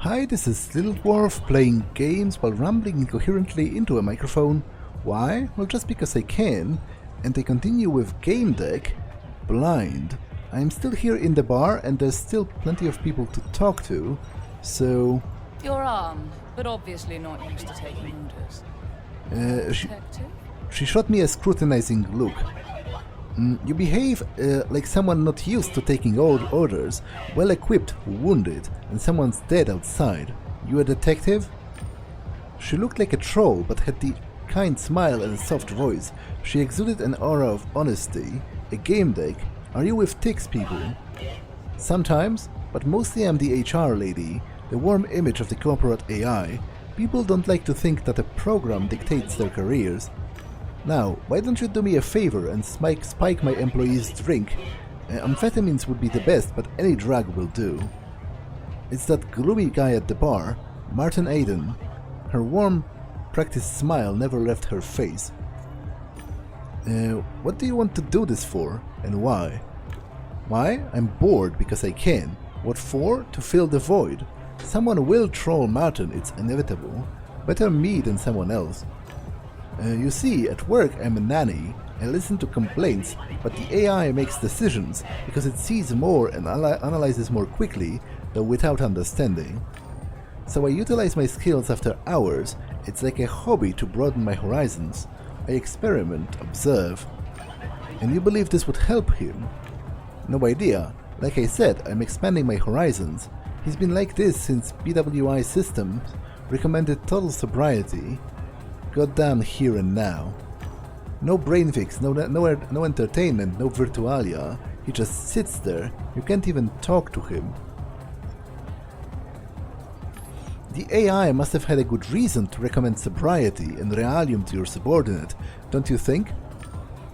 Hi, this is Little Dwarf playing games while rambling incoherently into a microphone. Why? Well, just because I can. And I continue with Gamedeck, blind. I'm still here in the bar and there's still plenty of people to talk to, so... You're armed, but obviously not used to taking orders. She shot me a scrutinizing look. You behave like someone not used to taking orders, well-equipped, wounded, and someone's dead outside. You a detective? She looked like a troll, but had the kind smile and a soft voice. She exuded an aura of honesty. A Gamedeck. Are you with Tix people? Sometimes, but mostly I'm the HR lady, the warm image of the corporate AI. People don't like to think that a program dictates their careers. Now, why don't you do me a favor and spike my employees' drink? Amphetamines would be the best, but any drug will do. It's that gloomy guy at the bar, Martin Aiden. Her warm, practiced smile never left her face. What do you want to do this for, and why? Why? I'm bored because I can. What for? To fill the void. Someone will troll Martin, it's inevitable. Better me than someone else. You see, at work I'm a nanny. I listen to complaints, but the AI makes decisions because it sees more and analyzes more quickly, though without understanding. So I utilize my skills after hours. It's like a hobby to broaden my horizons. I experiment, observe. And you believe this would help him? No idea. Like I said, I'm expanding my horizons. He's been like this since BWI Systems recommended total sobriety. Goddamn here and now. No brain fix, no entertainment, no virtualia. He just sits there. You can't even talk to him. The AI must have had a good reason to recommend sobriety and realium to your subordinate, don't you think?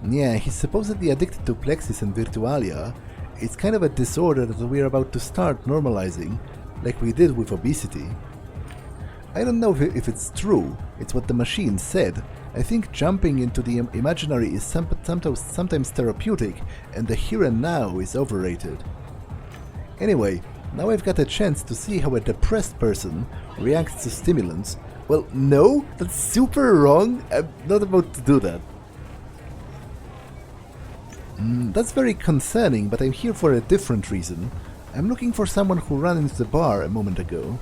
Yeah, he's supposedly addicted to plexis and virtualia. It's kind of a disorder that we're about to start normalizing, like we did with obesity. I don't know if it's true, it's what the machine said. I think jumping into the imaginary is sometimes therapeutic, and the here and now is overrated. Anyway, now I've got a chance to see how a depressed person reacts to stimulants. Well, no, that's super wrong. I'm not about to do that. That's very concerning, but I'm here for a different reason. I'm looking for someone who ran into the bar a moment ago.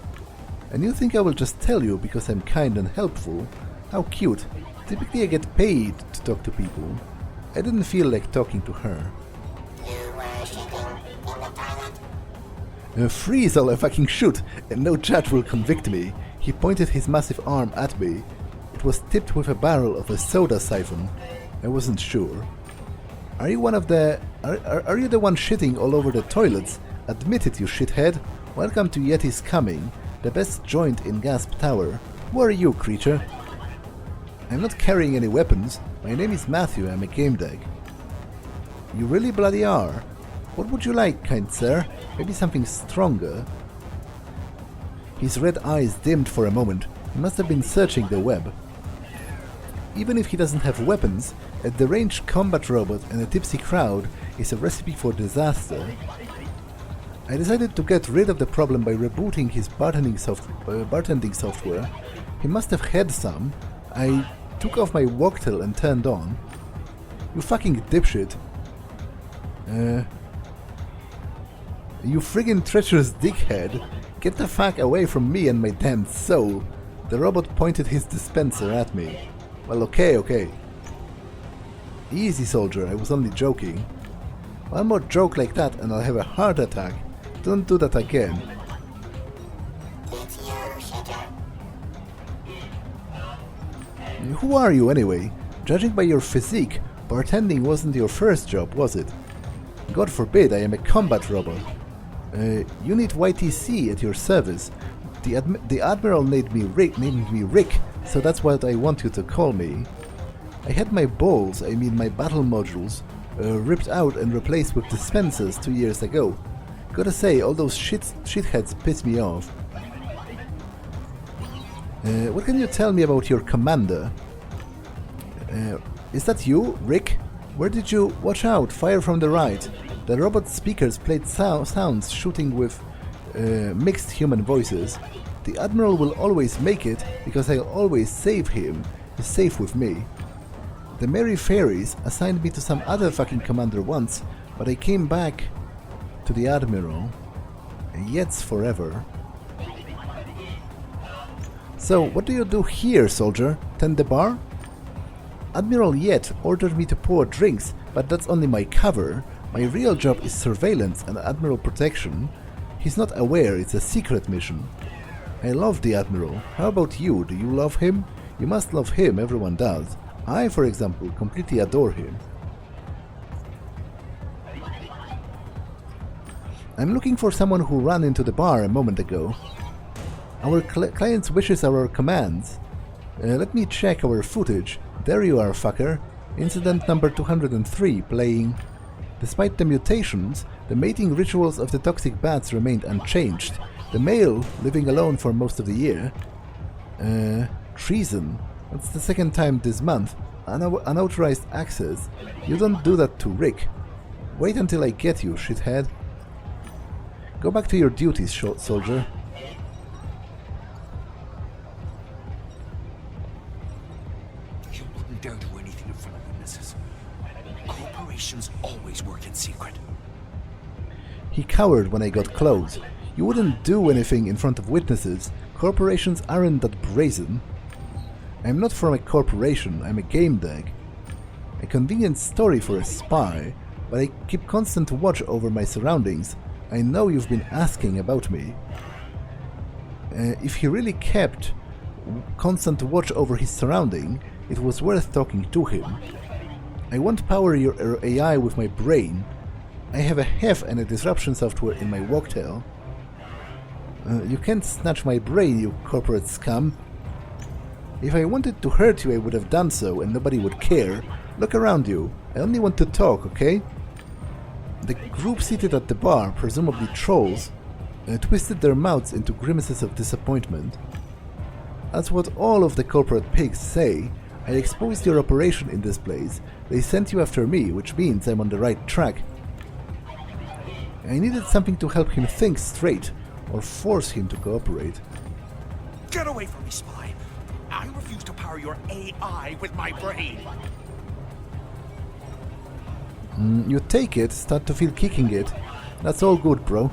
And you think I will just tell you because I'm kind and helpful? How cute. Typically I get paid to talk to people. I didn't feel like talking to her. You were shitting in the toilet? Freeze or I fucking shoot, and no judge will convict me. He pointed his massive arm at me. It was tipped with a barrel of a soda siphon. I wasn't sure. Are you one of the... Are you the one shitting all over the toilets? Admit it, you shithead. Welcome to Yeti's Coming, the best joint in Gasp Tower. Who are you, creature? I'm not carrying any weapons. My name is Matthew, I'm a Gamedeck. You really bloody are. What would you like, kind sir? Maybe something stronger. His red eyes dimmed for a moment. He must have been searching the web. Even if he doesn't have weapons, a deranged combat robot and a tipsy crowd is a recipe for disaster. I decided to get rid of the problem by rebooting his bartending software. He must have had some. I took off my cocktail and turned on. You fucking dipshit. You friggin' treacherous dickhead. Get the fuck away from me and my damn soul. The robot pointed his dispenser at me. Well, okay. Easy, soldier, I was only joking. One more joke like that and I'll have a heart attack. Don't do that again. It's you, shitter. Who are you anyway? Judging by your physique, bartending wasn't your first job, was it? God forbid I am a combat robot. You need YTC at your service. The Admiral named me Rick, so that's what I want you to call me. I had my balls, I mean my battle modules, ripped out and replaced with dispensers 2 years ago. Gotta say, all those shitheads piss me off. What can you tell me about your commander? Is that you, Rick? Where did you... Watch out, fire from the right. The robot speakers played sounds shooting with mixed human voices. The Admiral will always make it, because I'll always save him. He's safe with me. The Merry Fairies assigned me to some other fucking commander once, but I came back to the Admiral. Yet's forever. So, what do you do here, soldier? Tend the bar? Admiral Yet ordered me to pour drinks, but that's only my cover. My real job is surveillance and Admiral protection. He's not aware it's a secret mission. I love the Admiral. How about you? Do you love him? You must love him, everyone does. I, for example, completely adore him. I'm looking for someone who ran into the bar a moment ago. Our client's wishes are our commands. Let me check our footage. There you are, fucker. Incident number 203 playing. Despite the mutations, the mating rituals of the toxic bats remained unchanged. The male living alone for most of the year. Treason. That's the second time this month. Unauthorized access. You don't do that to Rick. Wait until I get you, shithead. Go back to your duties, soldier. You wouldn't dare do anything in front of witnesses. Corporations always work in secret. He cowered when I got close. You wouldn't do anything in front of witnesses. Corporations aren't that brazen. I'm not from a corporation, I'm a Gamedec. A convenient story for a spy, but I keep constant watch over my surroundings. I know you've been asking about me. If he really kept constant watch over his surrounding, it was worth talking to him. I won't power your AI with my brain. I have a HEF and a disruption software in my walktail. You can't snatch my brain, you corporate scum. If I wanted to hurt you, I would have done so, and nobody would care. Look around you. I only want to talk, okay? The group seated at the bar, presumably trolls, twisted their mouths into grimaces of disappointment. That's what all of the corporate pigs say. I exposed your operation in this place. They sent you after me, which means I'm on the right track. I needed something to help him think straight, or force him to cooperate. Get away from me, spy! I refuse to power your AI with my brain! You take it, start to feel kicking it. That's all good, bro.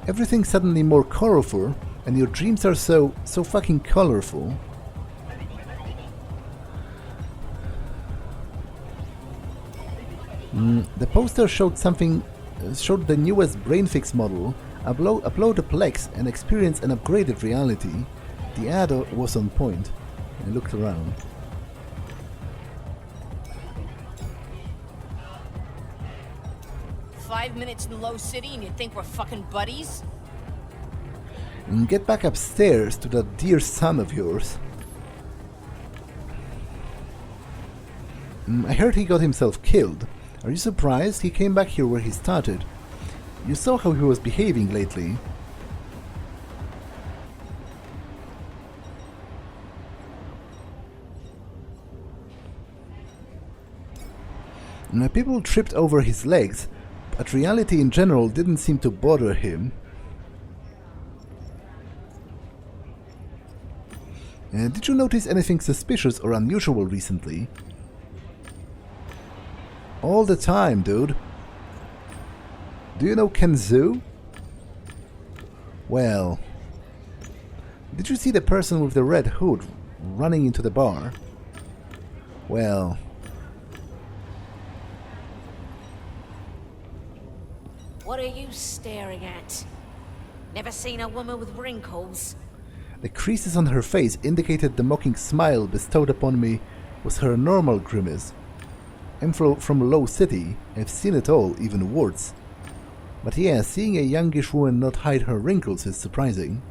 Everything's suddenly more colorful, and your dreams are so fucking colorful. The poster showed the newest brain-fix model. Upload a Plex and experience an upgraded reality. The ad was on point. I looked around. "5 minutes in Low City and you think we're fucking buddies?" Get back upstairs to that dear son of yours. I heard he got himself killed. Are you surprised? He came back here where he started. You saw how he was behaving lately. People tripped over his legs, but reality in general didn't seem to bother him. Did you notice anything suspicious or unusual recently? All the time, dude. Do you know Kenzu? Well... Did you see the person with the red hood running into the bar? Well... What are you staring at? Never seen a woman with wrinkles? The creases on her face indicated the mocking smile bestowed upon me was her normal grimace. I'm from Low City. I've seen it all, even warts. But yeah, seeing a youngish woman not hide her wrinkles is surprising.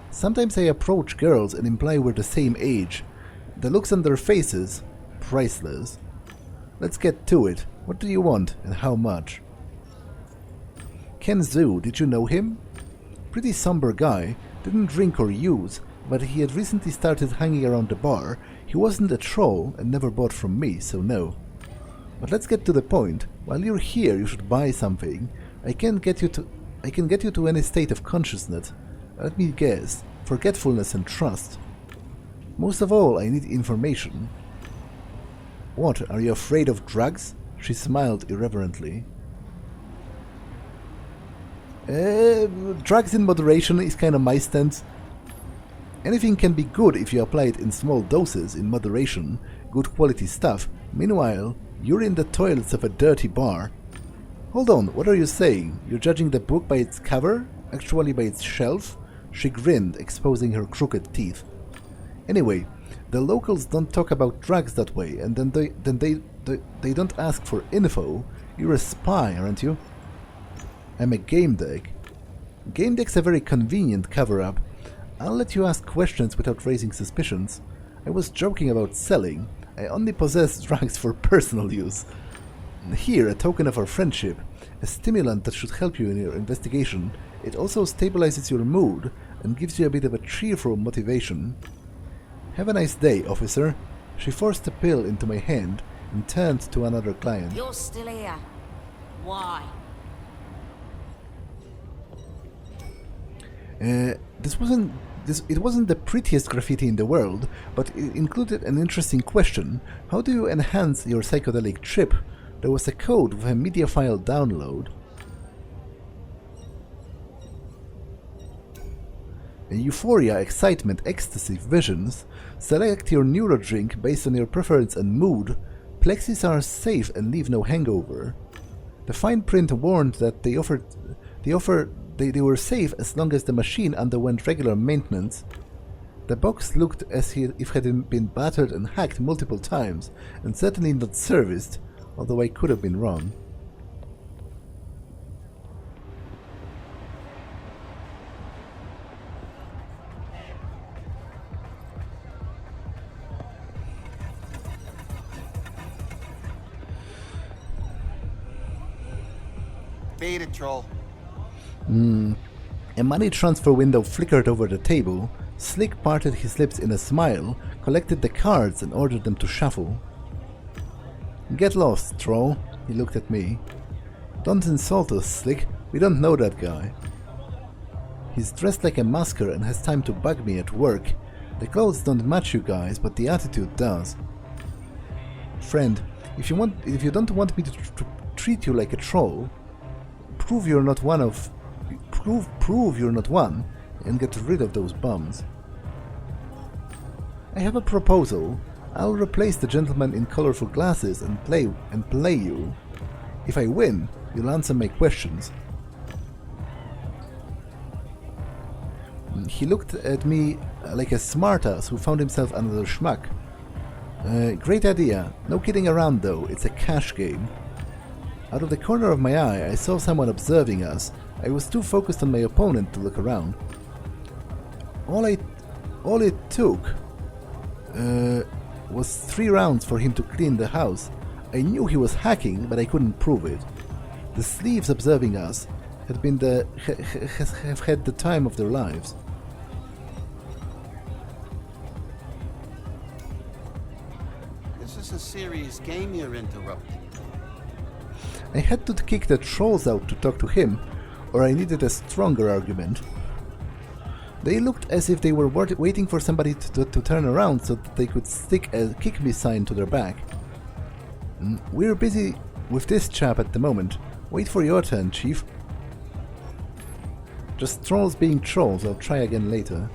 Sometimes I approach girls and imply we're the same age. The looks on their faces, priceless. Let's get to it. What do you want, and how much? Kenzu, did you know him? Pretty somber guy, didn't drink or use, but he had recently started hanging around the bar. He wasn't a troll and never bought from me, so no. But let's get to the point. While you're here, you should buy something. I can get you to any state of consciousness. Let me guess. Forgetfulness and trust. Most of all, I need information. What, are you afraid of drugs? She smiled irreverently. Drugs in moderation is kind of my stance. Anything can be good if you apply it in small doses, in moderation, good quality stuff. Meanwhile, you're in the toilets of a dirty bar. Hold on, what are you saying? You're judging the book by its cover? Actually by its shelf? She grinned, exposing her crooked teeth. Anyway, the locals don't talk about drugs that way, and then they don't ask for info. You're a spy, aren't you? I'm a Gamedecs. Gamedecs are very convenient cover-up. I'll let you ask questions without raising suspicions. I was joking about selling. I only possess drugs for personal use. Here, a token of our friendship. A stimulant that should help you in your investigation. It also stabilizes your mood and gives you a bit of a cheerful motivation. Have a nice day, officer. She forced a pill into my hand and turned to another client. You're still here. Why? It wasn't the prettiest graffiti in the world, but it included an interesting question. How do you enhance your psychedelic trip? There was a code with a media file download. Euphoria, excitement, ecstasy, visions. Select your neuro drink based on your preference and mood. Plexis are safe and leave no hangover. The fine print warned that they were safe as long as the machine underwent regular maintenance. The box looked as if it had been battered and hacked multiple times, and certainly not serviced, although I could have been wrong. Beat it, troll. A money transfer window flickered over the table. Slick parted his lips in a smile, collected the cards and ordered them to shuffle. Get lost, troll. He looked at me. Don't insult us, Slick. We don't know that guy. He's dressed like a masker and has time to bug me at work. The clothes don't match you guys, but the attitude does. Friend, if you don't want me to treat you like a troll, prove you're not one, and get rid of those bums. I have a proposal. I'll replace the gentleman in colorful glasses and play you. If I win, you'll answer my questions. He looked at me like a smartass who found himself another schmuck. Great idea. No kidding around though, it's a cash game. Out of the corner of my eye, I saw someone observing us. I was too focused on my opponent to look around. All it took was 3 rounds for him to clean the house. I knew he was hacking, but I couldn't prove it. The sleeves observing us have had the time of their lives. This is a serious game you're interrupting. I had to kick the trolls out to talk to him, or I needed a stronger argument. They looked as if they were waiting for somebody to turn around so that they could stick a kick me sign to their back. We're busy with this chap at the moment. Wait for your turn, Chief. Just trolls being trolls, I'll try again later.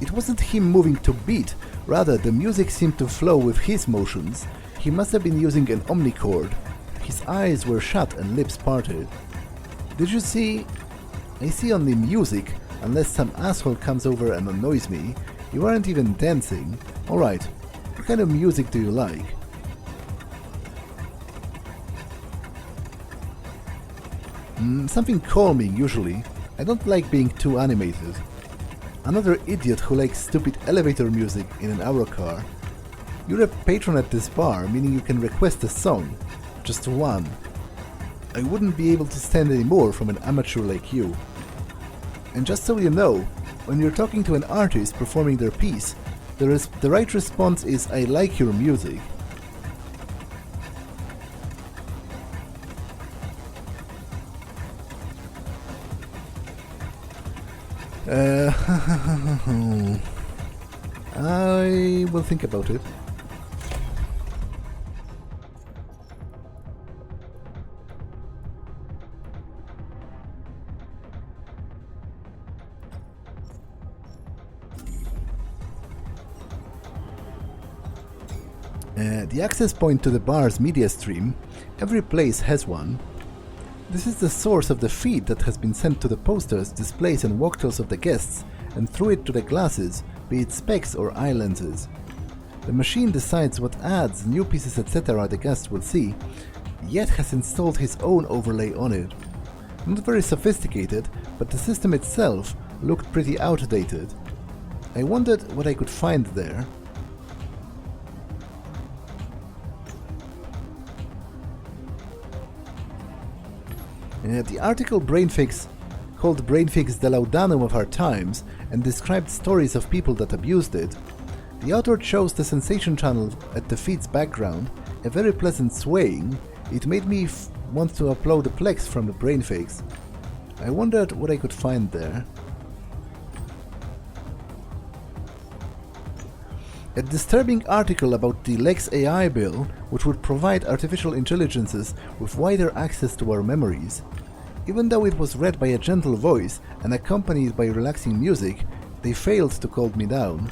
It wasn't him moving to beat, rather the music seemed to flow with his motions. He must have been using an omnichord. His eyes were shut and lips parted. Did you see? I see only music, unless some asshole comes over and annoys me. You aren't even dancing. Alright, what kind of music do you like? Something calming, usually. I don't like being too animated. Another idiot who likes stupid elevator music in an hour car. You're a patron at this bar, meaning you can request a song. Just one. I wouldn't be able to stand any more from an amateur like you. And just so you know, when you're talking to an artist performing their piece, The right response is I like your music. I will think about it. The access point to the bar's media stream, every place has one. This is the source of the feed that has been sent to the posters, displays and walkthroughs of the guests, and through it to the glasses, be it specs or eye lenses. The machine decides what ads, new pieces etc. the guest will see, yet has installed his own overlay on it. Not very sophisticated, but the system itself looked pretty outdated. I wondered what I could find there. The article called Brainfix the laudanum of our times and described stories of people that abused it. The author chose the sensation channel at the feed's background, a very pleasant swaying. It made me want to upload the plex from the Brainfix. I wondered what I could find there. A disturbing article about the Lex AI bill, which would provide artificial intelligences with wider access to our memories. Even though it was read by a gentle voice and accompanied by relaxing music, they failed to calm me down.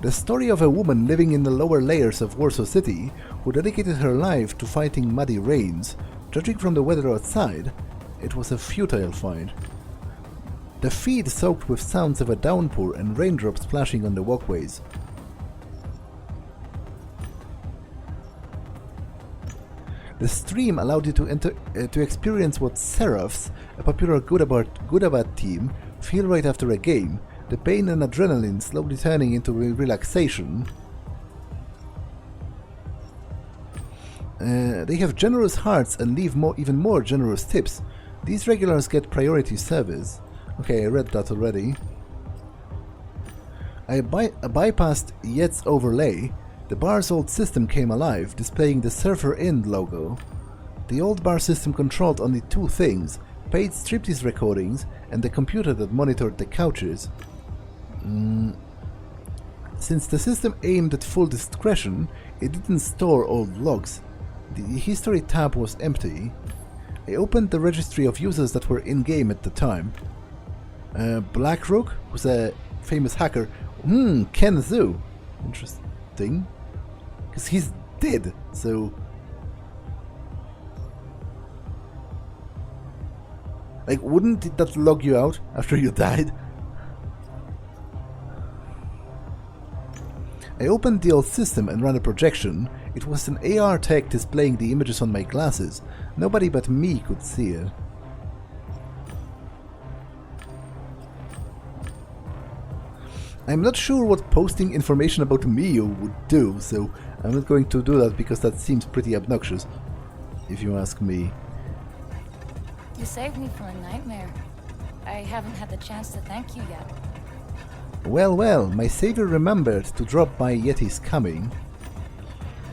The story of a woman living in the lower layers of Warsaw City who dedicated her life to fighting muddy rains. Judging from the weather outside, it was a futile fight. The feed soaked with sounds of a downpour and raindrops splashing on the walkways. The stream allowed you to experience what Seraphs, a popular Good-About team, feel right after a game, the pain and adrenaline slowly turning into relaxation. They have generous hearts and leave even more generous tips. These regulars get priority service. Okay, I read that already. I bypassed Yet's overlay. The bar's old system came alive, displaying the Surfer Inn logo. The old bar system controlled only two things: paid striptease recordings and the computer that monitored the couches. Since the system aimed at full discretion, it didn't store old logs. The history tab was empty. I opened the registry of users that were in-game at the time. Blackrook, who's a famous hacker. Ken Zhu. Interesting. Because he's dead, so... Like, wouldn't that log you out after you died? I opened the old system and ran a projection. It was an AR tech displaying the images on my glasses. Nobody but me could see it. I'm not sure what posting information about me would do, so I'm not going to do that because that seems pretty obnoxious, if you ask me. You saved me from a nightmare. I haven't had the chance to thank you yet. Well, well, my savior remembered to drop by Yeti's coming.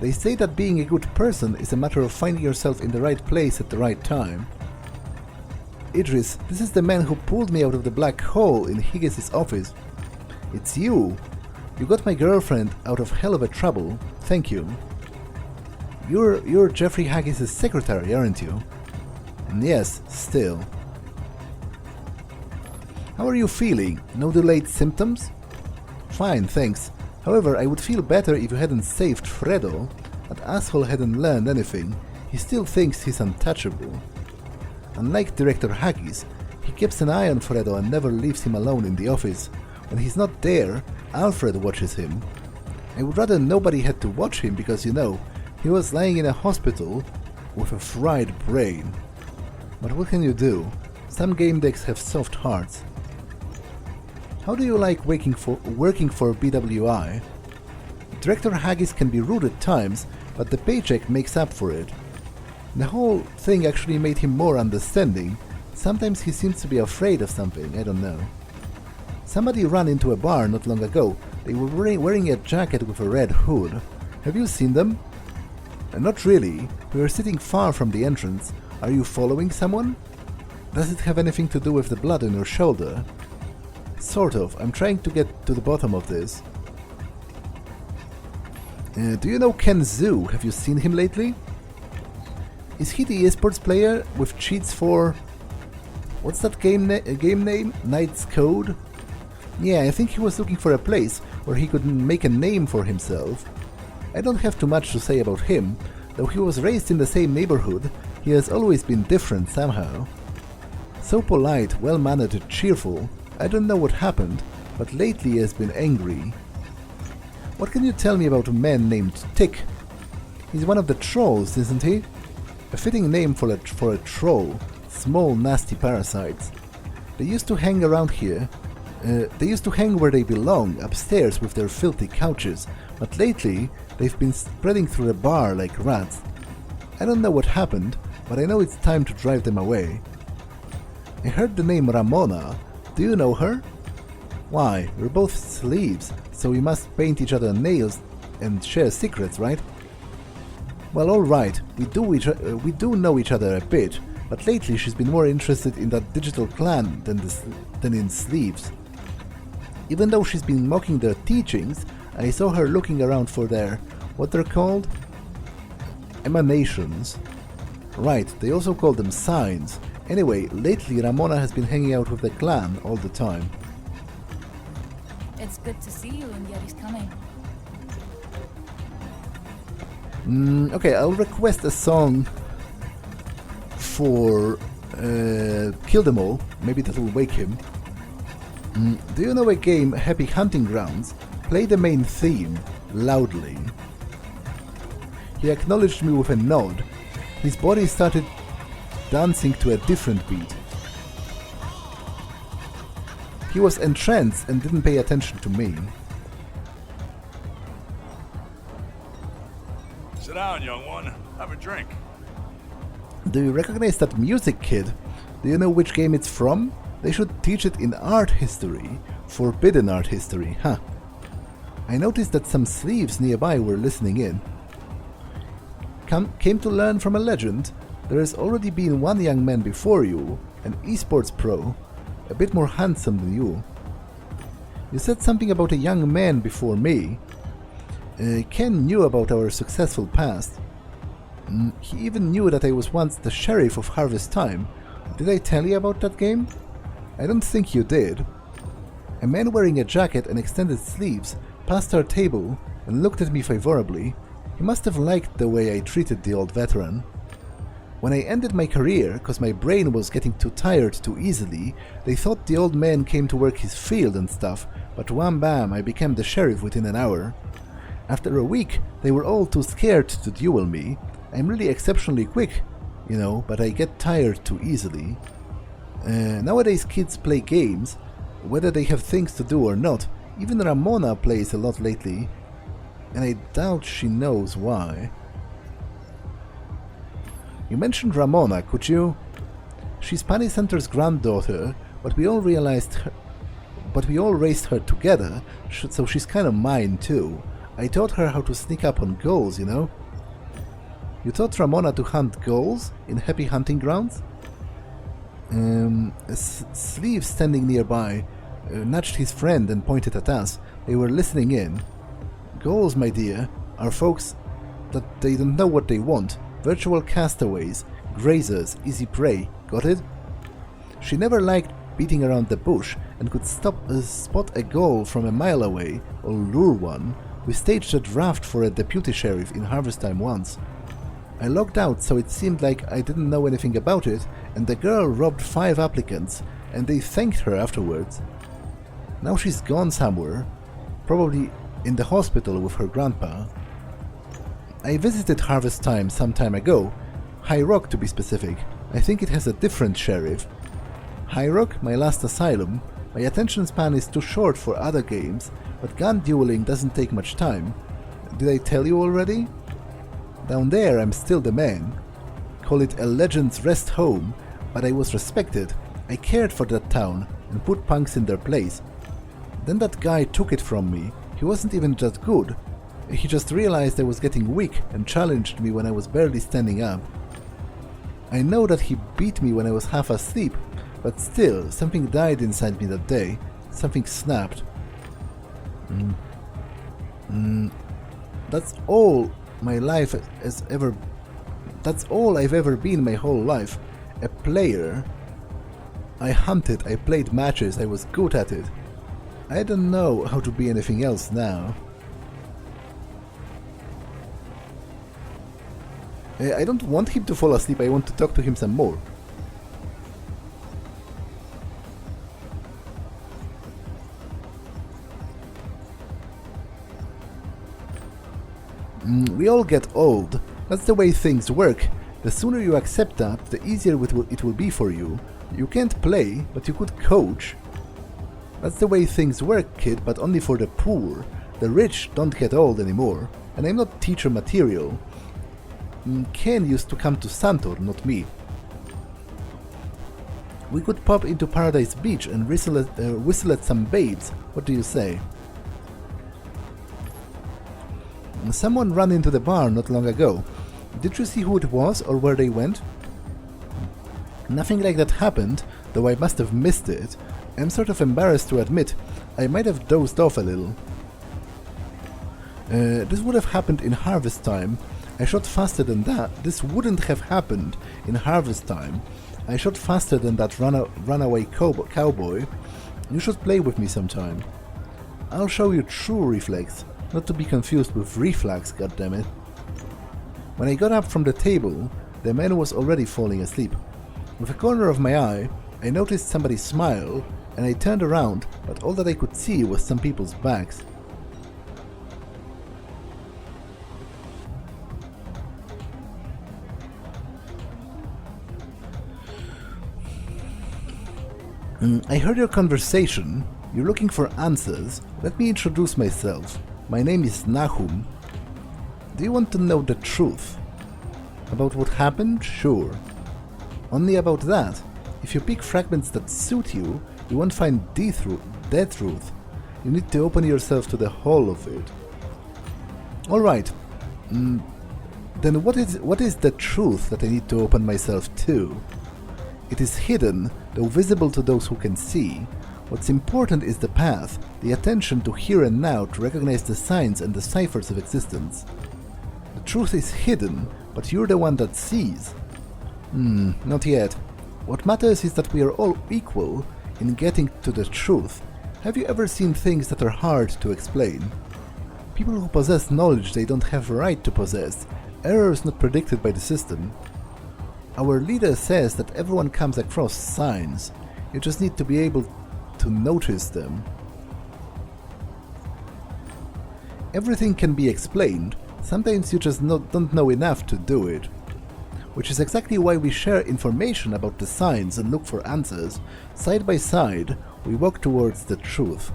They say that being a good person is a matter of finding yourself in the right place at the right time. Idris, this is the man who pulled me out of the black hole in Higgis's office. It's you. You got my girlfriend out of hell of a trouble. Thank you. You're Jeffrey Haggis's secretary, aren't you? Yes, still. How are you feeling? No delayed symptoms? Fine, thanks. However, I would feel better if you hadn't saved Fredo. That asshole hadn't learned anything. He still thinks he's untouchable. Unlike Director Haggis, he keeps an eye on Fredo and never leaves him alone in the office. When he's not there, Alfred watches him. I would rather nobody had to watch him because, you know, he was lying in a hospital with a fried brain. But what can you do? Some Gamedecs have soft hearts. How do you like working for BWI? Director Haggis can be rude at times, but the paycheck makes up for it. The whole thing actually made him more understanding. Sometimes he seems to be afraid of something, I don't know. Somebody ran into a bar not long ago. They were wearing a jacket with a red hood. Have you seen them? Not really. We were sitting far from the entrance. Are you following someone? Does it have anything to do with the blood on your shoulder? Sort of. I'm trying to get to the bottom of this. Do you know Ken Zhu? Have you seen him lately? Is he the esports player with cheats for... What's that game name? Knight's Code? Yeah, I think he was looking for a place where he could make a name for himself. I don't have too much to say about him. Though he was raised in the same neighborhood, he has always been different somehow. So polite, well-mannered and cheerful. I don't know what happened, but lately he has been angry. What can you tell me about a man named Tick? He's one of the trolls, isn't he? A fitting name for a troll. Small, nasty parasites. They used to hang around here. They used to hang where they belong, upstairs with their filthy couches, but lately they've been spreading through the bar like rats. I don't know what happened, but I know it's time to drive them away. I heard the name Ramona. Do you know her? Why, we're both sleeves, so we must paint each other nails and share secrets, right? Well, alright, we do know each other a bit, but lately she's been more interested in that digital clan than in sleeves. Even though she's been mocking their teachings, I saw her looking around for their... what they're called? Emanations. Right, they also call them signs. Anyway, lately Ramona has been hanging out with the clan all the time. It's good to see you, and yet he's coming. Okay, I'll request a song for Kill Them All. Maybe that will wake him. Do you know a game, Happy Hunting Grounds? Play the main theme loudly. He acknowledged me with a nod. His body started dancing to a different beat. He was entranced and didn't pay attention to me. Sit down, young one. Have a drink. Do you recognize that music, kid? Do you know which game it's from? They should teach it in art history. Forbidden art history, huh? I noticed that some sleeves nearby were listening in. Came to learn from a legend. There has already been one young man before you, an esports pro, a bit more handsome than you. You said something about a young man before me. Ken knew about our successful past. He even knew that I was once the sheriff of Harvest Time. Did I tell you about that game? I don't think you did. A man wearing a jacket and extended sleeves passed our table and looked at me favorably. He must have liked the way I treated the old veteran. When I ended my career, cause my brain was getting too tired too easily, they thought the old man came to work his field and stuff, but wham bam, I became the sheriff within an hour. After a week, they were all too scared to duel me. I'm really exceptionally quick, you know, but I get tired too easily. Nowadays kids play games, whether they have things to do or not. Even Ramona plays a lot lately, and I doubt she knows why. You mentioned Ramona, could you? She's Pani Center's granddaughter, but we all raised her together, so she's kind of mine too. I taught her how to sneak up on ghouls, you know? You taught Ramona to hunt ghouls in Happy Hunting Grounds? A sleeve standing nearby nudged his friend and pointed at us. They were listening in. Ghouls, my dear, are folks that they don't know what they want. Virtual castaways, grazers, easy prey. Got it? She never liked beating around the bush and could spot a ghoul from a mile away or lure one. We staged a draft for a deputy sheriff in Harvest Time once. I logged out, so it seemed like I didn't know anything about it, and the girl robbed 5 applicants, and they thanked her afterwards. Now she's gone somewhere, probably in the hospital with her grandpa. I visited Harvest Time some time ago, High Rock to be specific. I think it has a different sheriff. High Rock, my last asylum. My attention span is too short for other games, but gun dueling doesn't take much time. Did I tell you already? Down there I'm still the man. Call it a legend's rest home, but I was respected. I cared for that town and put punks in their place. Then that guy took it from me. He wasn't even just good. He just realized I was getting weak and challenged me when I was barely standing up. I know that he beat me when I was half asleep, but still, something died inside me that day. Something snapped. That's all my life has ever... That's all I've ever been my whole life. A player. I hunted, I played matches, I was good at it. I don't know how to be anything else now. I don't want him to fall asleep, I want to talk to him some more. We all get old. That's the way things work. The sooner you accept that, the easier it will be for you. You can't play, but you could coach. That's the way things work, kid, but only for the poor. The rich don't get old anymore. And I'm not teacher material. Ken used to come to Santor, not me. We could pop into Paradise Beach and whistle at some babes. What do you say? Someone ran into the bar not long ago. Did you see who it was or where they went? Nothing like that happened, though I must have missed it. I'm sort of embarrassed to admit. I might have dozed off a little. This would have happened in harvest time. I shot faster than that. This wouldn't have happened in harvest time. I shot faster than that runaway cowboy. You should play with me sometime. I'll show you true reflex, not to be confused with reflex, goddammit. When I got up from the table, the man was already falling asleep. With a corner of my eye, I noticed somebody smile, and I turned around, but all that I could see was some people's backs. I heard your conversation. You're looking for answers. Let me introduce myself. My name is Nahum. Do you want to know the truth? About what happened? Sure. Only about that. If you pick fragments that suit you, you won't find the truth. You need to open yourself to the whole of it. Alright. Then what is the truth that I need to open myself to? It is hidden, though visible to those who can see. What's important is the path, the attention to here and now to recognize the signs and the ciphers of existence. The truth is hidden, but you're the one that sees. Not yet. What matters is that we are all equal in getting to the truth. Have you ever seen things that are hard to explain? People who possess knowledge they don't have a right to possess, errors not predicted by the system. Our leader says that everyone comes across signs. You just need to be able to notice them. Everything can be explained. Sometimes you just don't know enough to do it. Which is exactly why we share information about the signs and look for answers. Side by side, we walk towards the truth.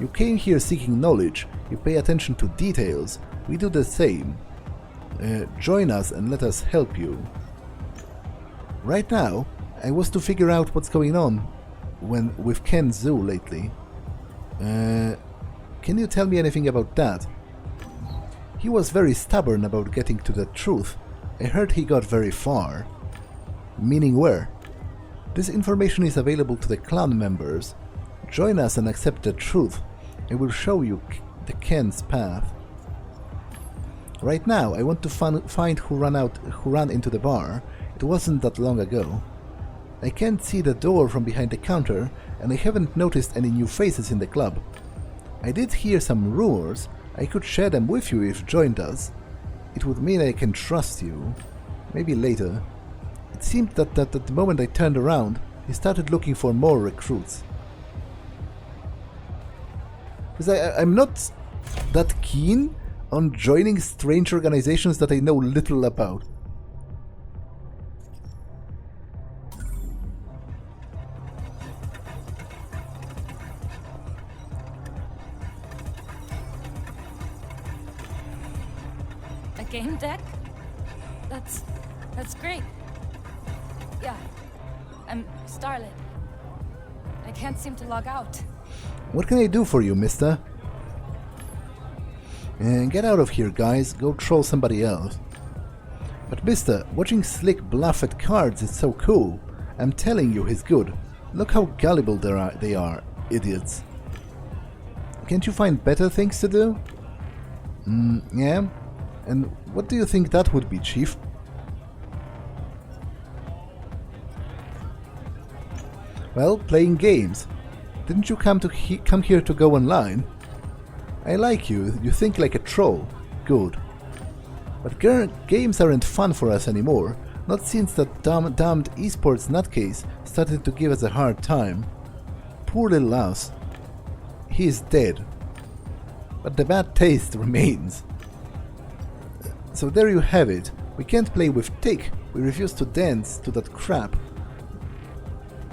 You came here seeking knowledge, you pay attention to details, we do the same. Join us and let us help you. Right now, I was to figure out what's going on with Ken Zoo lately. Can you tell me anything about that? He was very stubborn about getting to the truth. I heard he got very far. Meaning where? This information is available to the clan members. Join us and accept the truth. I will show you the Ken's path. Right now, I want to find who ran into the bar. It wasn't that long ago. I can't see the door from behind the counter, and I haven't noticed any new faces in the club. I did hear some rumors. I could share them with you if you joined us. It would mean I can trust you. Maybe later. It seemed that at the moment I turned around, he started looking for more recruits. Because I'm not that keen on joining strange organizations that I know little about. A game deck? That's great. Yeah, I'm Starlit. I can't seem to log out. What can I do for you, mister? And get out of here, guys. Go troll somebody else. But mister, watching Slick bluff at cards is so cool. I'm telling you, he's good. Look how gullible they are, idiots. Can't you find better things to do? Yeah? And what do you think that would be, Chief? Well, playing games. Didn't you come here to go online? I like you. You think like a troll. Good. But games aren't fun for us anymore. Not since that damned esports nutcase started to give us a hard time. Poor little us. He is dead. But the bad taste remains. So there you have it. We can't play with Tick. We refuse to dance to that crap.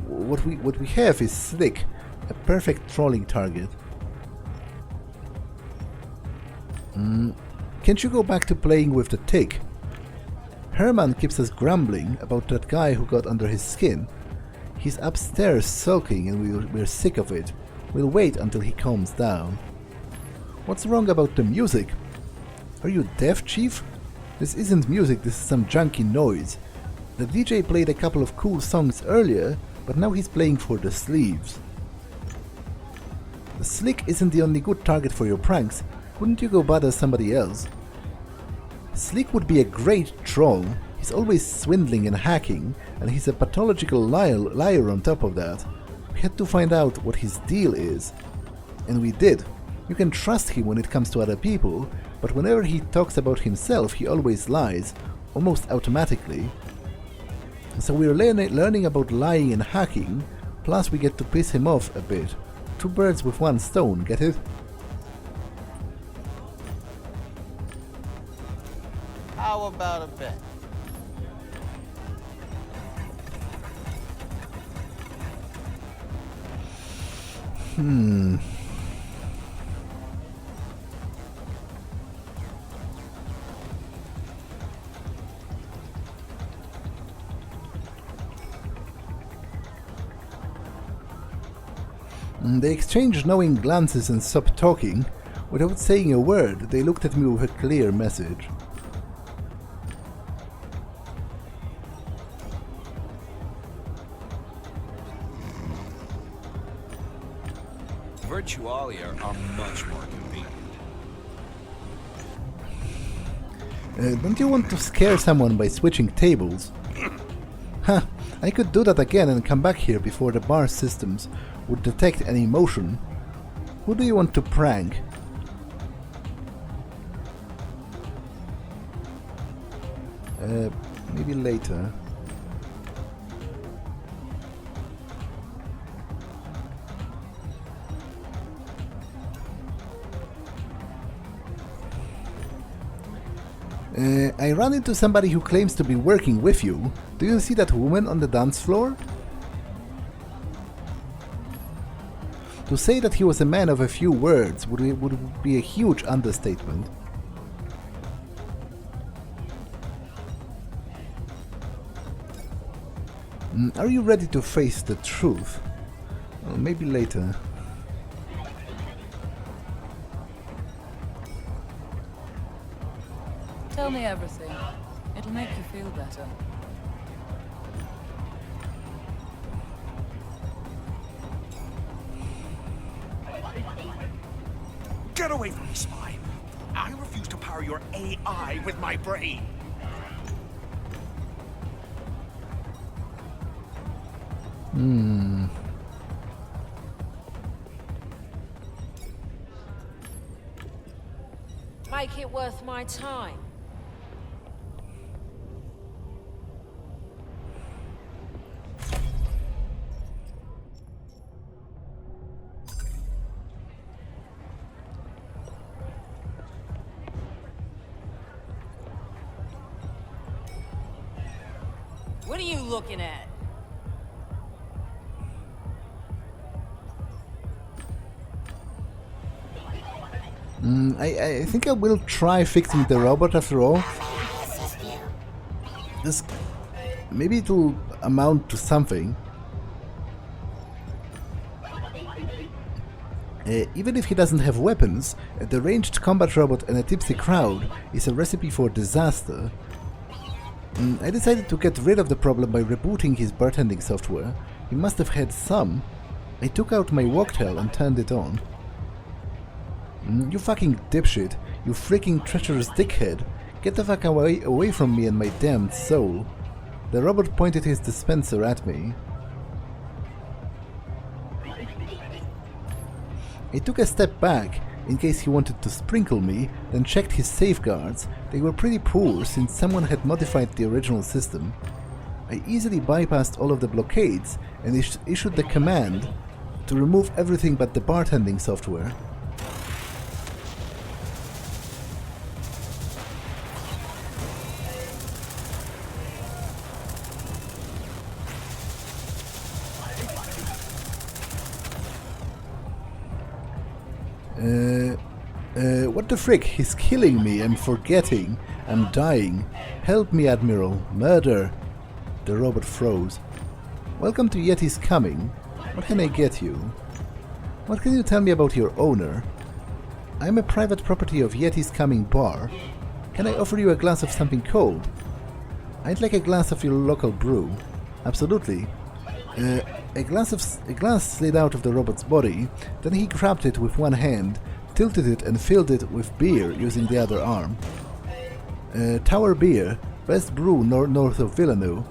What we have is Slick, a perfect trolling target. Can't you go back to playing with the Tick? Herman keeps us grumbling about that guy who got under his skin. He's upstairs sulking and we're sick of it. We'll wait until he calms down. What's wrong about the music? Are you deaf, Chief? This isn't music, this is some junky noise. The DJ played a couple of cool songs earlier, but now he's playing for the sleeves. The Slick isn't the only good target for your pranks. Wouldn't you go bother somebody else? Slick would be a great troll. He's always swindling and hacking, and he's a pathological liar on top of that. We had to find out what his deal is. And we did. You can trust him when it comes to other people, but whenever he talks about himself, he always lies, almost automatically. So we're learning about lying and hacking, plus we get to piss him off a bit. Two birds with one stone, get it? How about a bet? They exchanged knowing glances and stopped talking. Without saying a word, they looked at me with a clear message. Virtualia are much more convenient. Don't you want to scare someone by switching tables? Ha! I could do that again and come back here before the bar systems would detect any motion. Who do you want to prank? Maybe later. I ran into somebody who claims to be working with you. Do you see that woman on the dance floor? To say that he was a man of a few words would be a huge understatement. Are you ready to face the truth? Well, maybe later. Tell me everything. It'll make you feel better. Get away from me, spy! I refuse to power your AI with my brain! Make it worth my time. What are you looking at? I think I will try fixing the robot after all. Just maybe it will amount to something. Even if he doesn't have weapons, a deranged combat robot and a tipsy crowd is a recipe for disaster. I decided to get rid of the problem by rebooting his bartending software. He must have had some. I took out my walktail and turned it on. You fucking dipshit. You freaking treacherous dickhead. Get the fuck away from me and my damned soul. The robot pointed his dispenser at me. I took a step back in case he wanted to sprinkle me, then checked his safeguards. They were pretty poor since someone had modified the original system. I easily bypassed all of the blockades and issued the command to remove everything but the bartending software. What the frick? He's killing me. I'm forgetting. I'm dying. Help me, Admiral. Murder. The robot froze. Welcome to Yeti's Coming. What can I get you? What can you tell me about your owner? I'm a private property of Yeti's Coming bar. Can I offer you a glass of something cold? I'd like a glass of your local brew. Absolutely. A glass slid out of the robot's body, then he grabbed it with one hand, tilted it and filled it with beer using the other arm. Tower beer, best brew north of Villeneuve.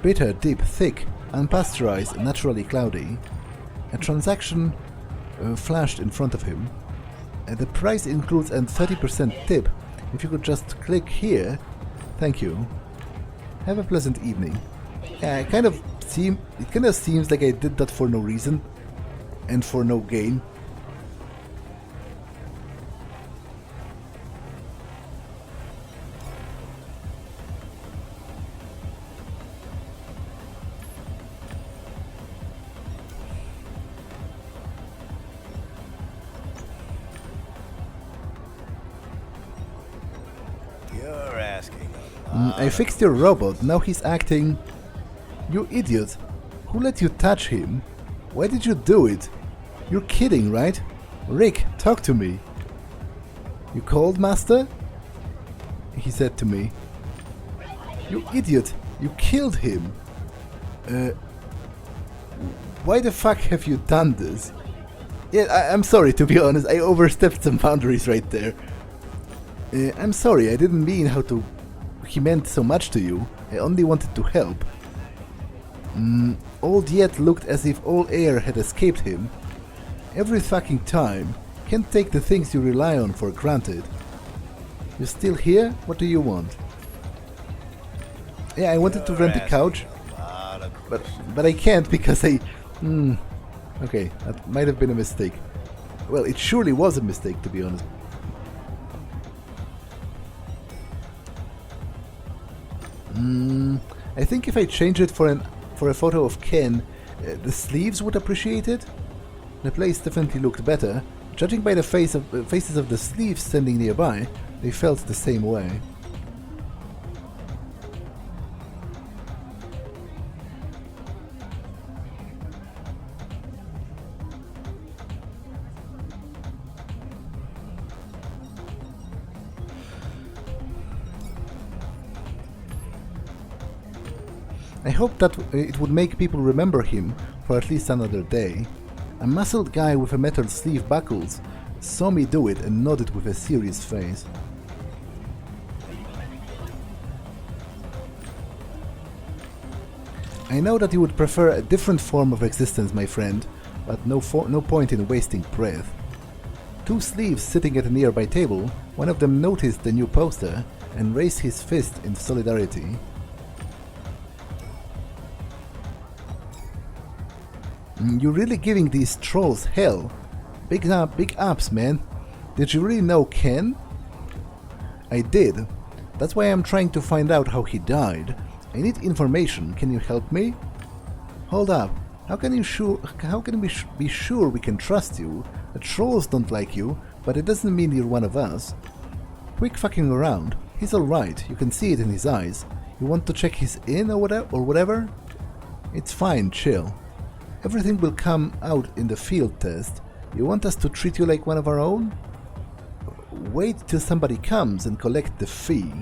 Bitter, deep, thick, unpasteurized and naturally cloudy. A transaction flashed in front of him. The price includes a 30% tip. If you could just click here. Thank you. Have a pleasant evening. It kind of seems like I did that for no reason and for no gain. You're asking I fixed your robot, now he's acting... You idiot! Who let you touch him? Why did you do it? You're kidding, right? Rick, talk to me. You called, Master? He said to me. You idiot! You killed him! Why the fuck have you done this? Yeah, I'm sorry, to be honest, I overstepped some boundaries right there. I'm sorry, I didn't mean he meant so much to you. I only wanted to help. Old Yet looked as if all air had escaped him. Every fucking time. Can't take the things you rely on for granted. You're still here? What do you want? Yeah, I wanted to rent a couch. But I can't because I... Okay, that might have been a mistake. Well, it surely was a mistake, to be honest. I think if I change it for a photo of Ken, the sleeves would appreciate it. The place definitely looked better. Judging by the faces of the sleeves standing nearby, they felt the same way. I hope that it would make people remember him for at least another day. A muscled guy with a metal sleeve buckles saw me do it and nodded with a serious face. I know that you would prefer a different form of existence, my friend, but no point in wasting breath. Two sleeves sitting at a nearby table, one of them noticed the new poster and raised his fist in solidarity. You're really giving these trolls hell. Big ups, man. Did you really know Ken? I did. That's why I'm trying to find out how he died. I need information. Can you help me? Hold up. How can we be sure we can trust you? The trolls don't like you, but it doesn't mean you're one of us. Quick fucking around. He's alright. You can see it in his eyes. You want to check his in or whatever? It's fine, chill. Everything will come out in the field test. You want us to treat you like one of our own? Wait till somebody comes and collect the fee.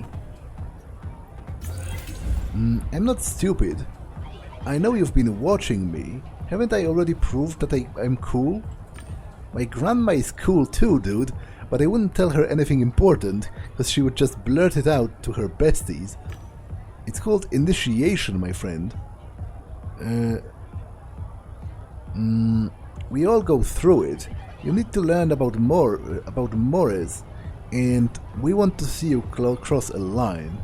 I'm not stupid. I know you've been watching me. Haven't I already proved that I'm cool? My grandma is cool too, dude, but I wouldn't tell her anything important, because she would just blurt it out to her besties. It's called initiation, my friend. We all go through it. You need to learn about mores, and we want to see you cross a line.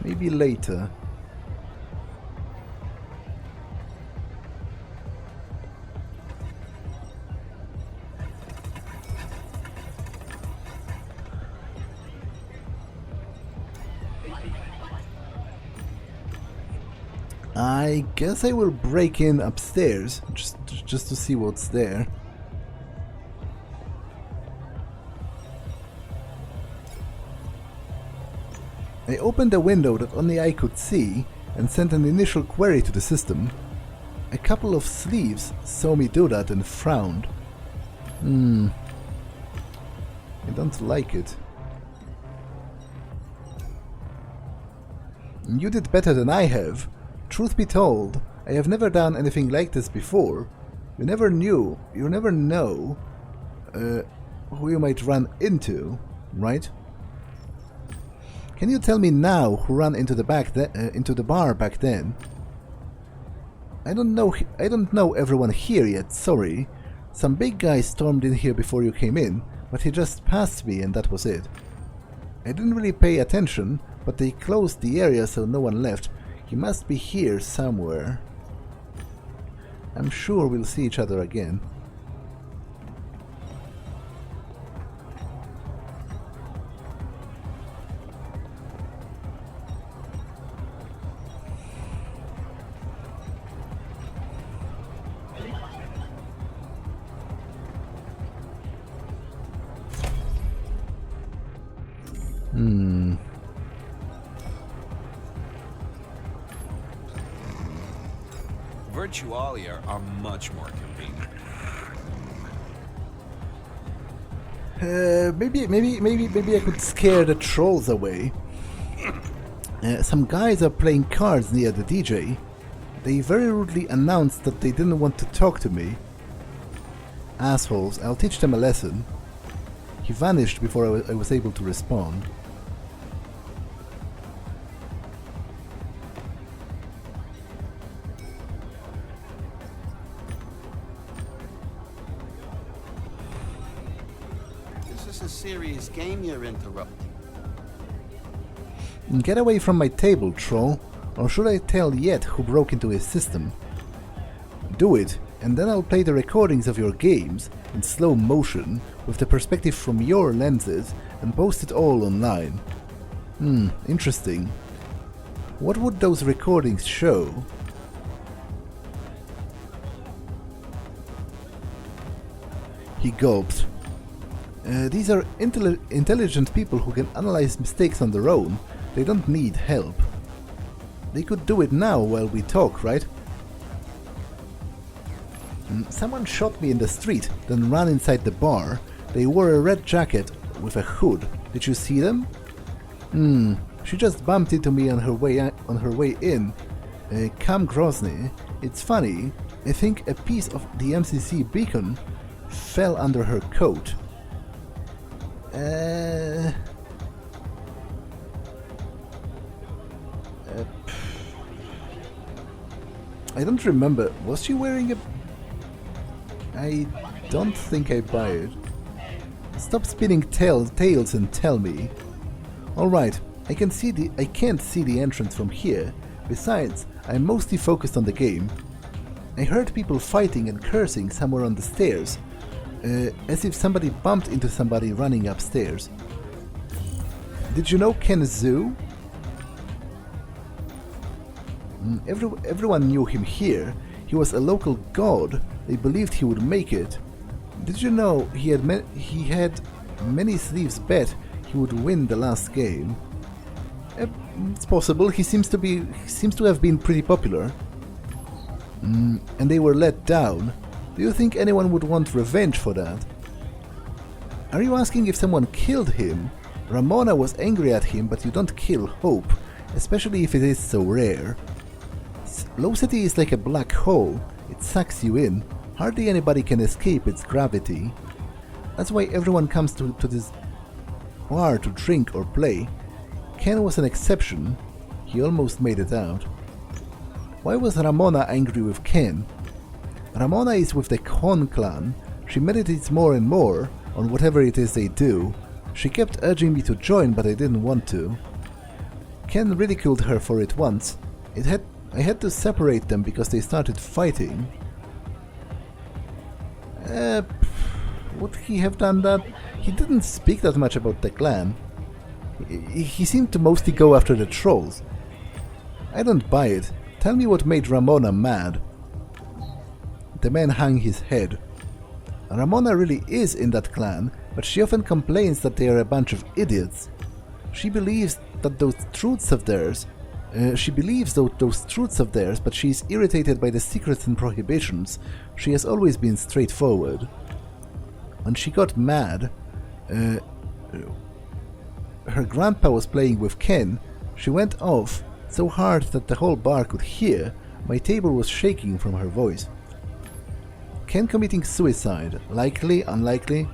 Maybe later. I guess I will break in upstairs just to see what's there. I opened a window that only I could see and sent an initial query to the system. A couple of sleeves saw me do that and frowned. I don't like it. You did better than I have. Truth be told, I have never done anything like this before. You never know who you might run into, right? Can you tell me now who ran into the bar back then? I don't know everyone here yet, sorry. Some big guy stormed in here before you came in, but he just passed me and that was it. I didn't really pay attention, but they closed the area so no one left. He must be here somewhere. I'm sure we'll see each other again. Virtualia are much more convenient. Maybe I could scare the trolls away. Some guys are playing cards near the DJ. They very rudely announced that they didn't want to talk to me. Assholes, I'll teach them a lesson. He vanished before I was able to respond. Serious game you're interrupting. Get away from my table, troll, or should I tell Yet who broke into his system? Do it, and then I'll play the recordings of your games in slow motion with the perspective from your lenses and post it all online. Interesting. What would those recordings show? He gulped. These are intelligent people who can analyze mistakes on their own. They don't need help. They could do it now while we talk, right? Someone shot me in the street, then ran inside the bar. They wore a red jacket with a hood. Did you see them? She just bumped into me on her way in. Cam Grozny. It's funny. I think a piece of the MCC beacon fell under her coat. I don't remember. Was she wearing a... I don't think I buy it. Stop spinning tales and tell me. Alright, I can't see the entrance from here. Besides, I'm mostly focused on the game. I heard people fighting and cursing somewhere on the stairs. As if somebody bumped into somebody running upstairs. Did you know Ken Zhu? Everyone knew him here. He was a local god. They believed he would make it. Did you know he had many sleeves bet he would win the last game? It's possible. He seems to have been pretty popular. and they were let down, do you think anyone would want revenge for that? Are you asking if someone killed him? Ramona was angry at him, but you don't kill hope, especially if it is so rare. Low City is like a black hole, it sucks you in. Hardly anybody can escape its gravity. That's why everyone comes to this bar to drink or play. Ken was an exception. He almost made it out. Why was Ramona angry with Ken? Ramona is with the Con clan. She meditates more and more on whatever it is they do. She kept urging me to join, but I didn't want to. Ken ridiculed her for it once. I had to separate them because they started fighting. Would he have done that? He didn't speak that much about the clan. He seemed to mostly go after the trolls. I don't buy it. Tell me what made Ramona mad. The man hung his head. Ramona really is in that clan, but she often complains that they are a bunch of idiots. She believes that those truths of theirs, but she is irritated by the secrets and prohibitions. She has always been straightforward. When she got mad, her grandpa was playing with Ken. She went off so hard that the whole bar could hear. My table was shaking from her voice. Ken committing suicide. Likely? Unlikely?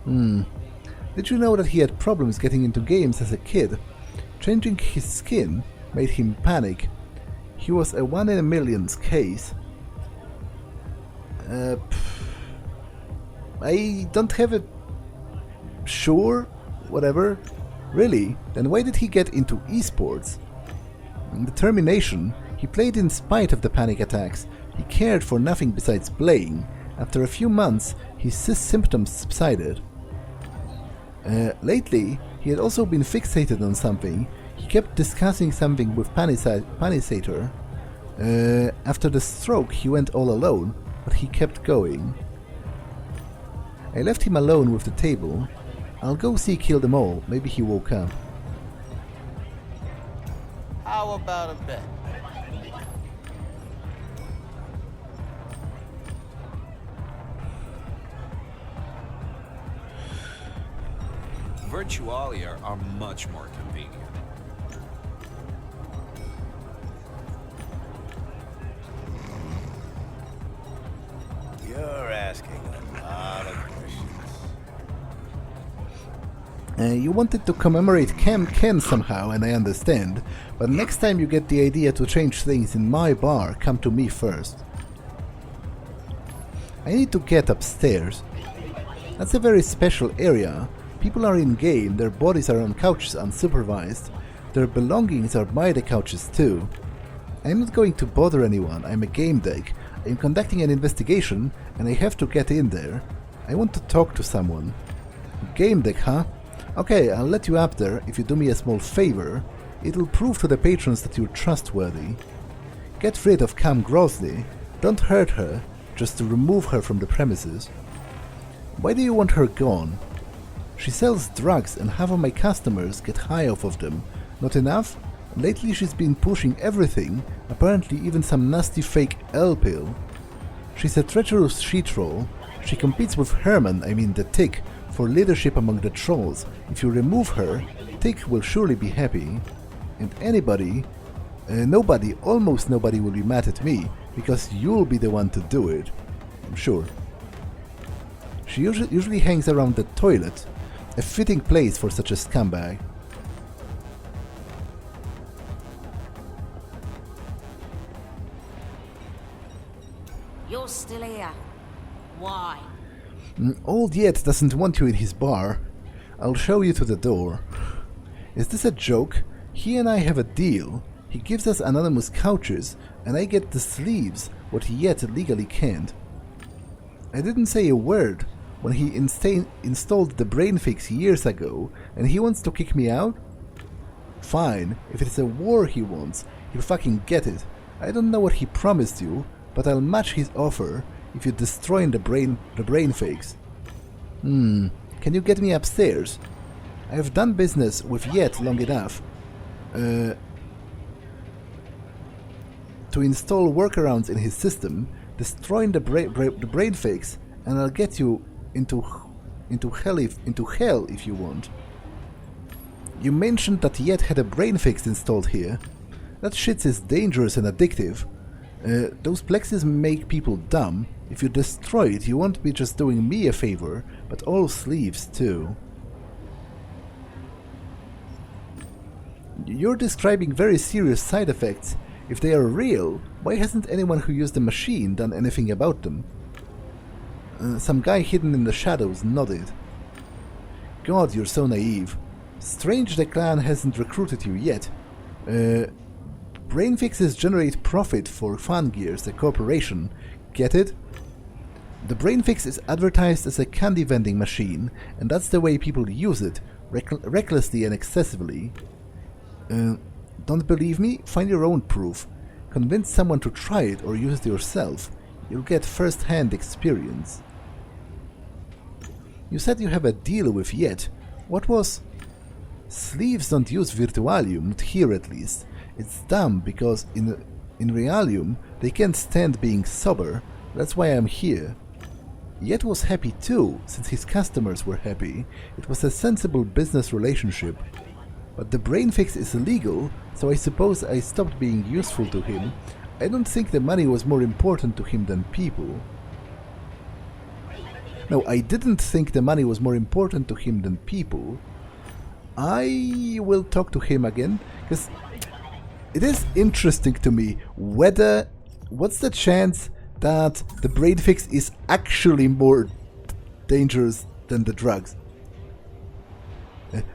Did you know that he had problems getting into games as a kid? Changing his skin made him panic. He was a 1 in a million case. I don't have a... Sure? Whatever? Really? Then why did he get into esports? Determination. He played in spite of the panic attacks. He cared for nothing besides playing. After a few months, his symptoms subsided. Lately, he had also been fixated on something. He kept discussing something with Panisator. After the stroke, he went all alone, but he kept going. I left him alone with the table. I'll go see Kill Them All. Maybe he woke up. How about a bet? Virtualia are much more convenient. You're asking a lot of questions. You wanted to commemorate Ken somehow, and I understand, but next time you get the idea to change things in my bar, come to me first. I need to get upstairs. That's a very special area. People are in-game, their bodies are on couches unsupervised. Their belongings are by the couches too. I'm not going to bother anyone, I'm a Gamedec. I'm conducting an investigation and I have to get in there. I want to talk to someone. Gamedec, huh? Okay, I'll let you up there if you do me a small favor. It'll prove to the patrons that you're trustworthy. Get rid of Cam Grosley. Don't hurt her, just to remove her from the premises. Why do you want her gone? She sells drugs and half of my customers get high off of them. Not enough? Lately she's been pushing everything, apparently even some nasty fake L pill. She's a treacherous she-troll. She competes with Herman, I mean the Tick, for leadership among the trolls. If you remove her, Tick will surely be happy. And almost nobody will be mad at me, because you'll be the one to do it. I'm sure. She usually hangs around the toilet. A fitting place for such a scumbag. You're still here. Why? Old Yet doesn't want you in his bar. I'll show you to the door. Is this a joke? He and I have a deal. He gives us anonymous couches, and I get the sleeves, what Yet legally can't. I didn't say a word when he installed the brain fix years ago, and he wants to kick me out? Fine, if it's a war he wants, he'll fucking get it. I don't know what he promised you, but I'll match his offer if you destroy the brain fix. Can you get me upstairs? I have done business with Yet long enough. to install workarounds in his system, destroying the brain fix, and I'll get you into hell if you want. You mentioned that Yet had a brain fix installed here. That shit is dangerous and addictive. Those plexes make people dumb. If you destroy it, you won't be just doing me a favor, but all sleeves too. You're describing very serious side effects. If they are real, why hasn't anyone who used the machine done anything about them? Some guy hidden in the shadows nodded. God, you're so naive. Strange the clan hasn't recruited you yet. Brain fixes generate profit for Fangears, the corporation. Get it? The brain fix is advertised as a candy vending machine, and that's the way people use it, recklessly and excessively. Don't believe me? Find your own proof. Convince someone to try it or use it yourself. You'll get first-hand experience. You said you have a deal with Yet. What was... Sleeves don't use Virtualium, not here at least. It's dumb because in Realium they can't stand being sober. That's why I'm here. Yet was happy too, since his customers were happy. It was a sensible business relationship. But the brain fix is illegal, so I suppose I stopped being useful to him. I don't think the money was more important to him than people. No, I didn't think the money was more important to him than people. I will talk to him again, because it is interesting to me whether... What's the chance that the brain fix is actually more dangerous than the drugs?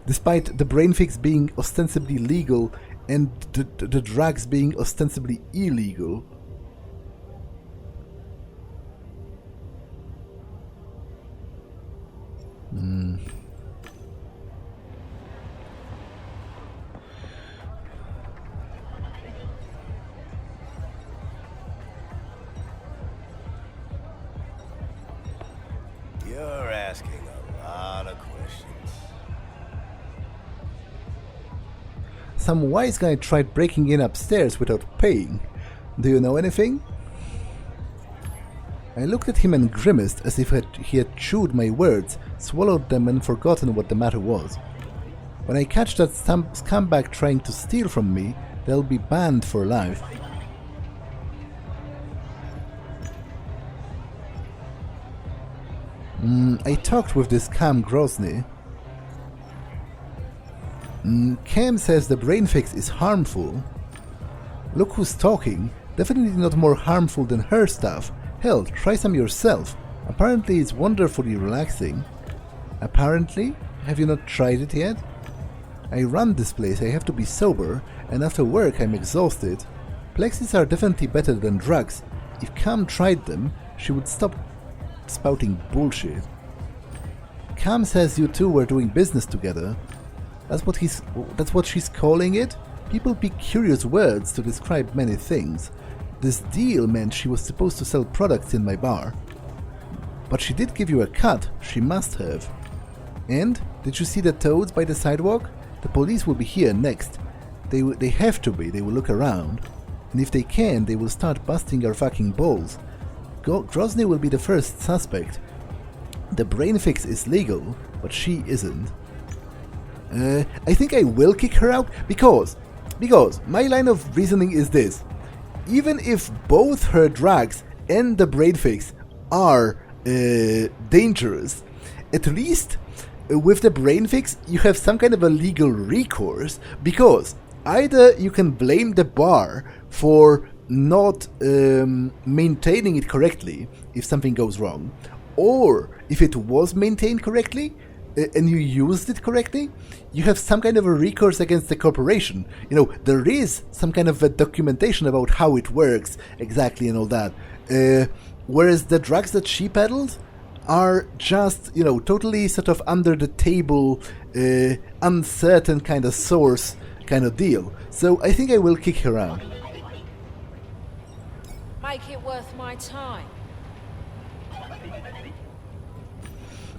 Despite the brain fix being ostensibly legal and the drugs being ostensibly illegal. You're asking a lot of questions. Some wise guy tried breaking in upstairs without paying. Do you know anything? I looked at him and grimaced as if he had chewed my words, swallowed them and forgotten what the matter was. When I catch that scumbag trying to steal from me, they'll be banned for life. I talked with this Cam Grozny. Cam says the brain fix is harmful. Look who's talking. Definitely not more harmful than her stuff. Hell, try some yourself. Apparently it's wonderfully relaxing. Apparently? Have you not tried it yet? I run this place, I have to be sober, and after work I'm exhausted. Plexis are definitely better than drugs. If Cam tried them, she would stop spouting bullshit. Cam says you two were doing business together. That's what she's calling it? People pick curious words to describe many things. This deal meant she was supposed to sell products in my bar. But she did give you a cut, she must have. And? Did you see the toads by the sidewalk? The police will be here next. They have to be, they will look around. And if they can, they will start busting our fucking balls. Grozny will be the first suspect. The brain fix is legal, but she isn't. I think I will kick her out because my line of reasoning is this. Even if both her drugs and the brain fix are dangerous, at least with the brain fix you have some kind of a legal recourse, because either you can blame the bar for not maintaining it correctly if something goes wrong, or if it was maintained correctly and you used it correctly, you have some kind of a recourse against the corporation. You know, there is some kind of a documentation about how it works exactly and all that. Whereas the drugs that she peddled are just, you know, totally sort of under the table, uncertain kind of source kind of deal. So I think I will kick her out. Make it worth my time.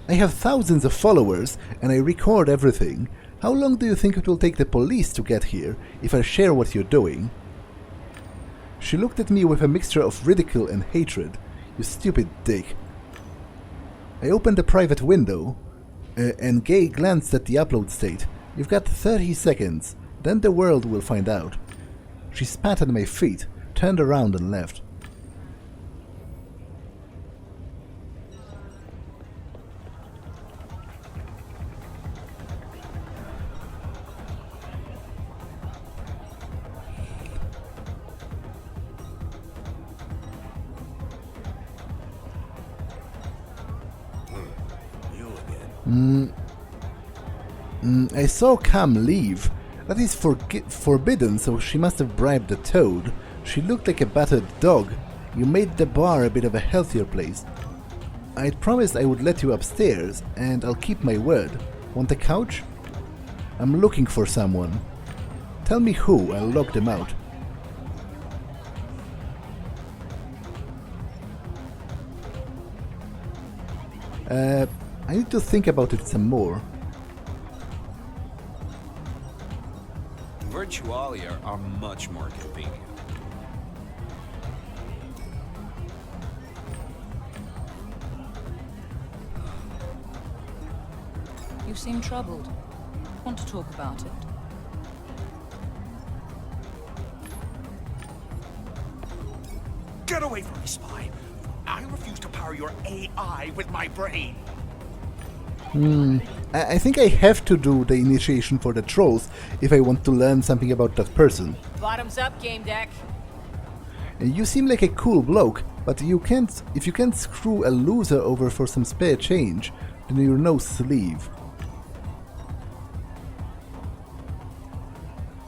I have thousands of followers and I record everything. How long do you think it will take the police to get here if I share what you're doing? She looked at me with a mixture of ridicule and hatred. You stupid dick. I opened a private window, and Gay glanced at the upload state. You've got 30 seconds, then the world will find out. She spat at my feet, turned around and left. I saw Cam leave. That is forbidden, so she must have bribed the toad. She looked like a battered dog. You made the bar a bit of a healthier place. I'd promised I would let you upstairs, and I'll keep my word. Want a couch? I'm looking for someone. Tell me who, I'll lock them out. I need to think about it some more. Virtualia are much more convenient. You seem troubled. Want to talk about it? Get away from me, spy! I refuse to power your AI with my brain! I think I have to do the initiation for the trolls if I want to learn something about that person. Bottoms up, Gamedeck. You seem like a cool bloke, but if you can't screw a loser over for some spare change, then you're no sleeve.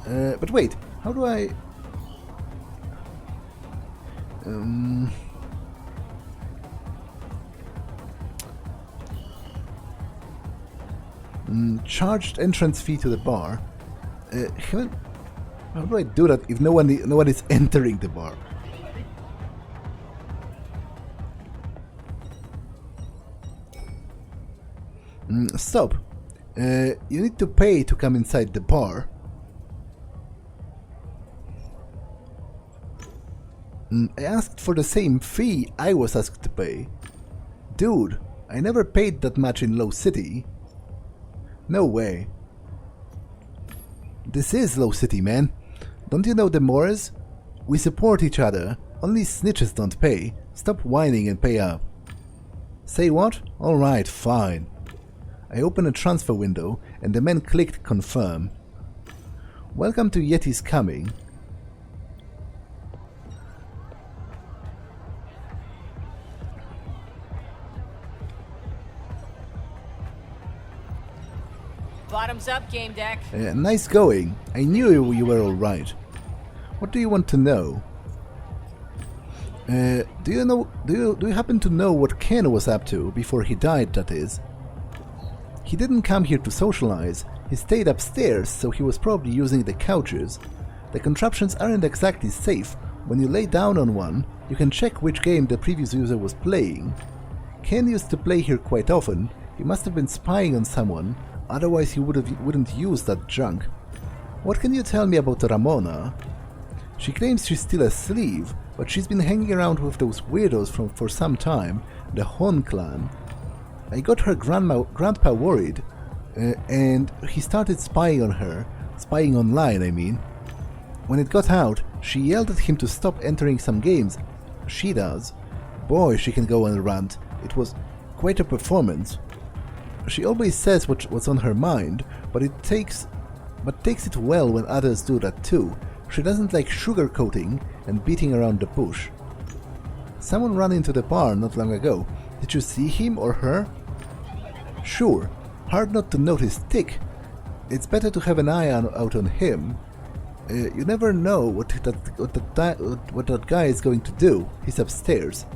But wait, how do I... charged entrance fee to the bar. How do I do that if no one is entering the bar? Stop. You need to pay to come inside the bar. I asked for the same fee I was asked to pay. Dude, I never paid that much in Low City. No way. This is Low City, man. Don't you know the Moors? We support each other. Only snitches don't pay. Stop whining and pay up. Say what? Alright, fine. I opened a transfer window and the man clicked confirm. Welcome to Yeti's Coming. Bottoms up, Gamedeck. Nice going. I knew you were alright. What do you want to know? Do you happen to know what Ken was up to before he died, that is? He didn't come here to socialize. He stayed upstairs, so he was probably using the couches. The contraptions aren't exactly safe. When you lay down on one, you can check which game the previous user was playing. Ken used to play here quite often. He must have been spying on someone. Otherwise he wouldn't use that junk. What can you tell me about Ramona? She claims she's still a sleeve, but she's been hanging around with those weirdos for some time, the Hon clan. I got her grandpa worried, and he started spying on her. Spying online, I mean. When it got out, she yelled at him to stop entering some games. She does. Boy, she can go on a rant. It was quite a performance. She always says what's on her mind, but takes it well when others do that too. She doesn't like sugarcoating and beating around the bush. Someone ran into the bar not long ago. Did you see him or her? Sure. Hard not to notice Tick. It's better to have an eye out on him. You never know what that guy is going to do. He's upstairs.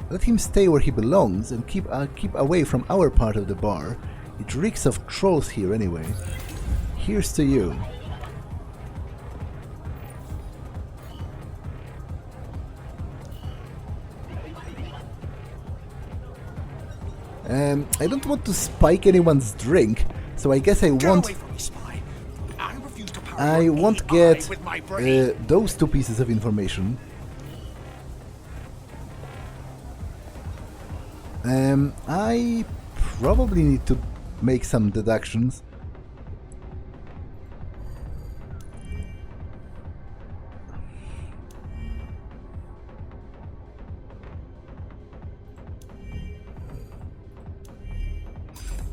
Let him stay where he belongs and keep away from our part of the bar. It reeks of trolls here anyway. Here's to you. I don't want to spike anyone's drink, so I guess I won't... Get away from me, spy! I refuse to I won't get those two pieces of information. I probably need to make some deductions.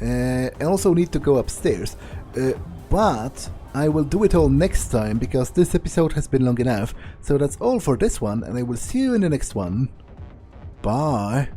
I also need to go upstairs, but I will do it all next time because this episode has been long enough. So that's all for this one, and I will see you in the next one. Bye!